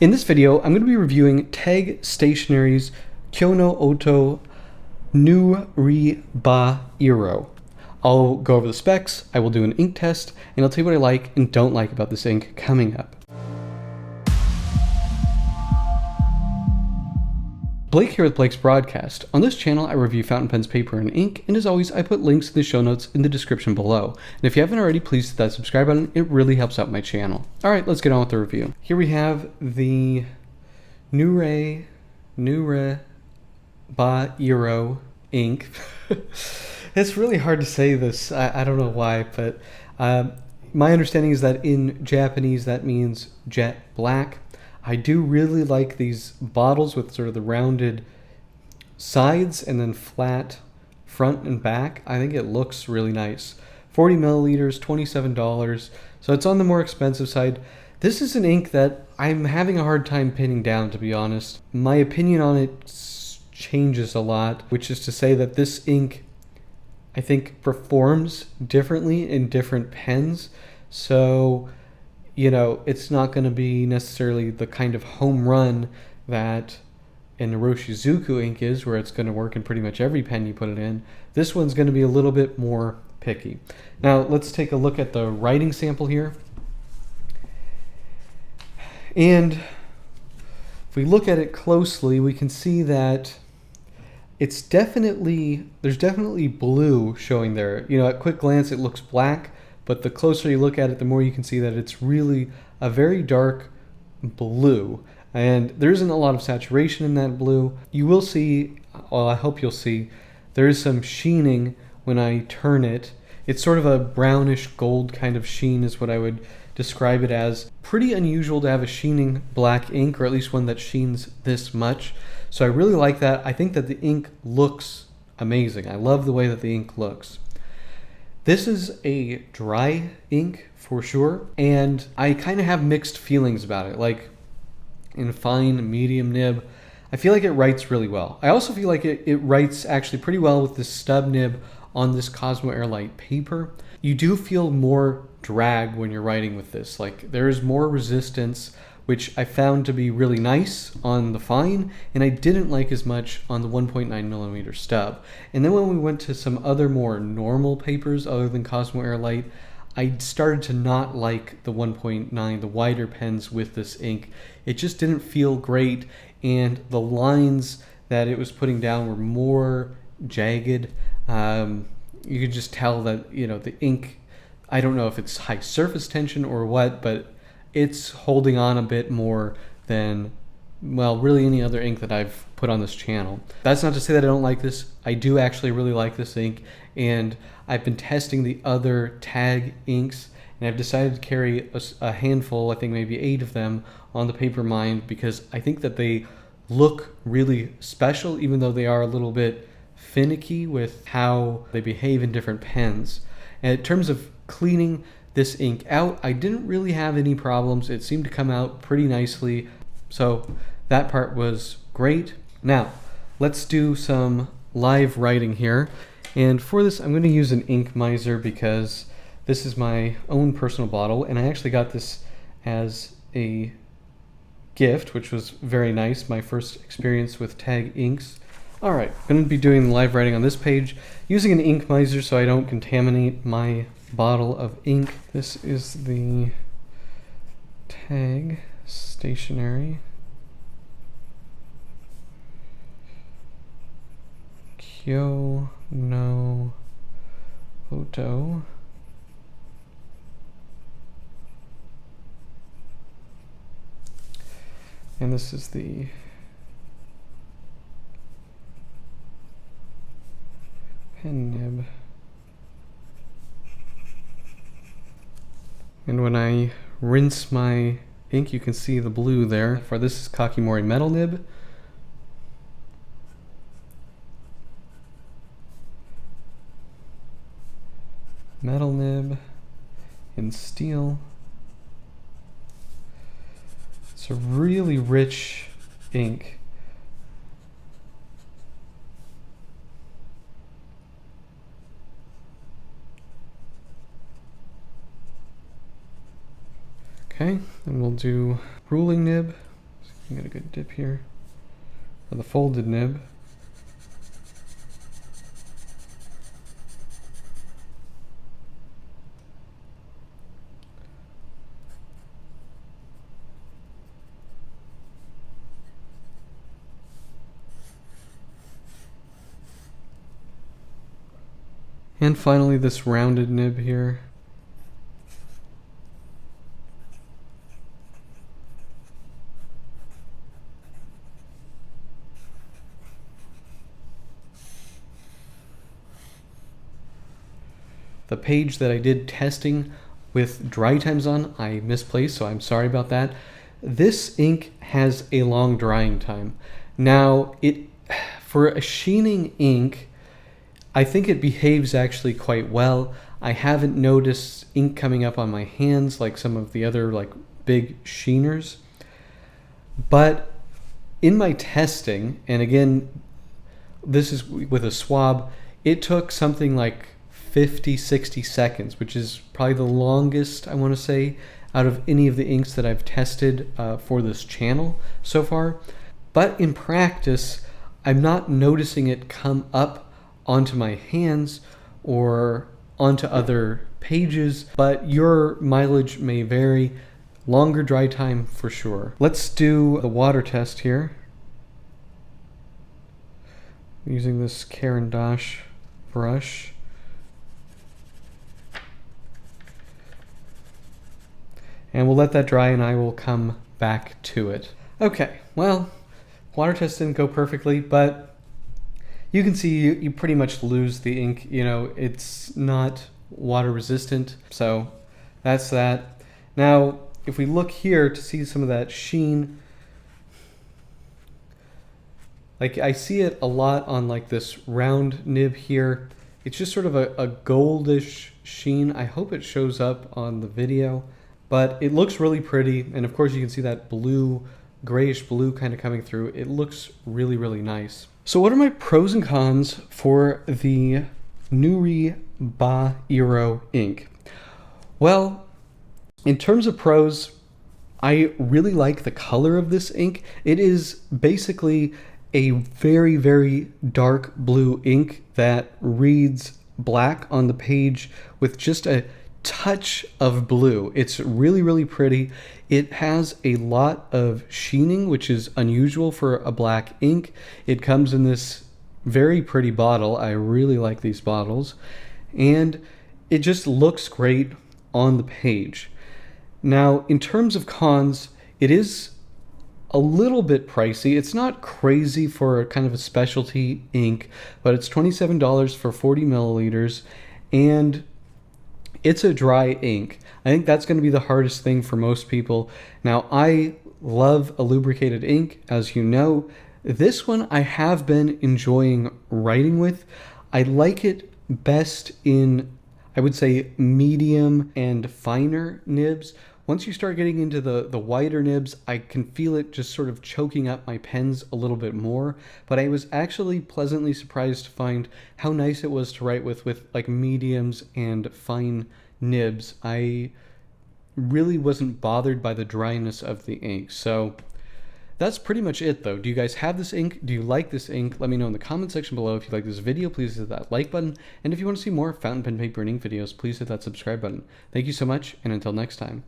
In this video, I'm going to be reviewing Tag Stationery's Kyo no Oto Nurebairo. I'll go over the specs, I will do an ink test, and I'll tell you what I like and don't like about this ink coming up. Blake here with Blake's Broadcast. On this channel, I review fountain pens, paper, and ink, and as always, I put links in the show notes in the description below. And if you haven't already, please hit that subscribe button. It really helps out my channel. Alright, let's get on with the review. Here we have the Nurebairo ink. It's really hard to say this. I don't know why, but my understanding is that in Japanese that means jet black. I do really like these bottles with sort of the rounded sides and then flat front and back. I think it looks really nice. 40 milliliters, $27. So it's on the more expensive side. This is an ink that I'm having a hard time pinning down, to be honest. My opinion on it changes a lot, which is to say that this ink, I think, performs differently in different pens. So, you know, it's not going to be necessarily the kind of home run that an Iroshizuku ink is, where it's going to work in pretty much every pen you put it in. This one's going to be a little bit more picky. Now, let's take a look at the writing sample here. And if we look at it closely, we can see that there's definitely blue showing there. You know, at quick glance, it looks black. But the closer you look at it, the more you can see that it's really a very dark blue. And there isn't a lot of saturation in that blue. You will see, well, I hope you'll see, there is some sheening when I turn it. It's sort of a brownish gold kind of sheen is what I would describe it as. Pretty unusual to have a sheening black ink, or at least one that sheens this much. So I really like that. I think that the ink looks amazing. I love the way that the ink looks. This is a dry ink for sure, and I kind of have mixed feelings about it. Like in fine, medium nib, I feel like it writes really well. I also feel like it writes actually pretty well with this stub nib on this Cosmo Airlight paper. You do feel more drag when you're writing with this. Like there is more resistance, which I found to be really nice on the fine, and I didn't like as much on the 1.9 millimeter stub. And then when we went to some other more normal papers other than Cosmo Airlight, I started to not like the 1.9, the wider pens with this ink. It just didn't feel great, and the lines that it was putting down were more jagged. You could just tell that, you know, the ink, I don't know if it's high surface tension or what, but it's holding on a bit more than, well, really any other ink that I've put on this channel. That's not to say that I don't like this. I do actually really like this ink, and I've been testing the other Tag inks, and I've decided to carry a handful, I think maybe 8 of them, on the Paper Mind because I think that they look really special, even though they are a little bit finicky with how they behave in different pens. And in terms of cleaning this ink out, I didn't really have any problems. It seemed to come out pretty nicely, so that part was great. Now, let's do some live writing here. And for this, I'm going to use an ink miser because this is my own personal bottle, and I actually got this as a gift, which was very nice, my first experience with Tag inks. Alright, I'm going to be doing live writing on this page using an ink miser so I don't contaminate my bottle of ink. This is the Tag Stationery Kyo no Oto and this is the pen nib. And when I rinse my ink, you can see the blue there. For this is Kakimori metal nib. Metal nib in steel. It's a really rich ink. Okay, and we'll do ruling nib. Get a good dip here for the folded nib. And finally this rounded nib here. The page that I did testing with dry times on, I misplaced, so I'm sorry about that. This ink has a long drying time. Now, for a sheening ink, I think it behaves actually quite well. I haven't noticed ink coming up on my hands like some of the other like big sheeners. But in my testing, and again, this is with a swab, it took something like 50, 60 seconds, which is probably the longest, I want to say, out of any of the inks that I've tested for this channel so far. But in practice, I'm not noticing it come up onto my hands or onto other pages, but your mileage may vary. Longer dry time for sure. Let's do the water test here. Using this Caran d'Ache brush. And we'll let that dry and I will come back to it. Okay, well, water test didn't go perfectly, but you can see you pretty much lose the ink. You know, it's not water resistant, so that's that. Now, if we look here to see some of that sheen, like I see it a lot on like this round nib here. It's just sort of a goldish sheen. I hope it shows up on the video. But it looks really pretty, and of course you can see that blue, grayish blue kind of coming through. It looks really, really nice. So what are my pros and cons for the Nurebairo ink? Well, in terms of pros, I really like the color of this ink. It is basically a very, very dark blue ink that reads black on the page with just a touch of blue. It's really, really pretty. It has a lot of sheening, which is unusual for a black ink. It comes in this very pretty bottle. I really like these bottles. And it just looks great on the page. Now, in terms of cons, it is a little bit pricey. It's not crazy for kind of a specialty ink, but it's $27 for 40 milliliters. And it's a dry ink. I think that's going to be the hardest thing for most people. Now, I love a lubricated ink, as you know. This one I have been enjoying writing with. I like it best in, I would say, medium and finer nibs. Once you start getting into the wider nibs, I can feel it just sort of choking up my pens a little bit more. But I was actually pleasantly surprised to find how nice it was to write with like mediums and fine nibs. I really wasn't bothered by the dryness of the ink. So that's pretty much it though. Do you guys have this ink? Do you like this ink? Let me know in the comment section below. If you like this video, please hit that like button. And if you want to see more fountain pen, paper, and ink videos, please hit that subscribe button. Thank you so much, and until next time.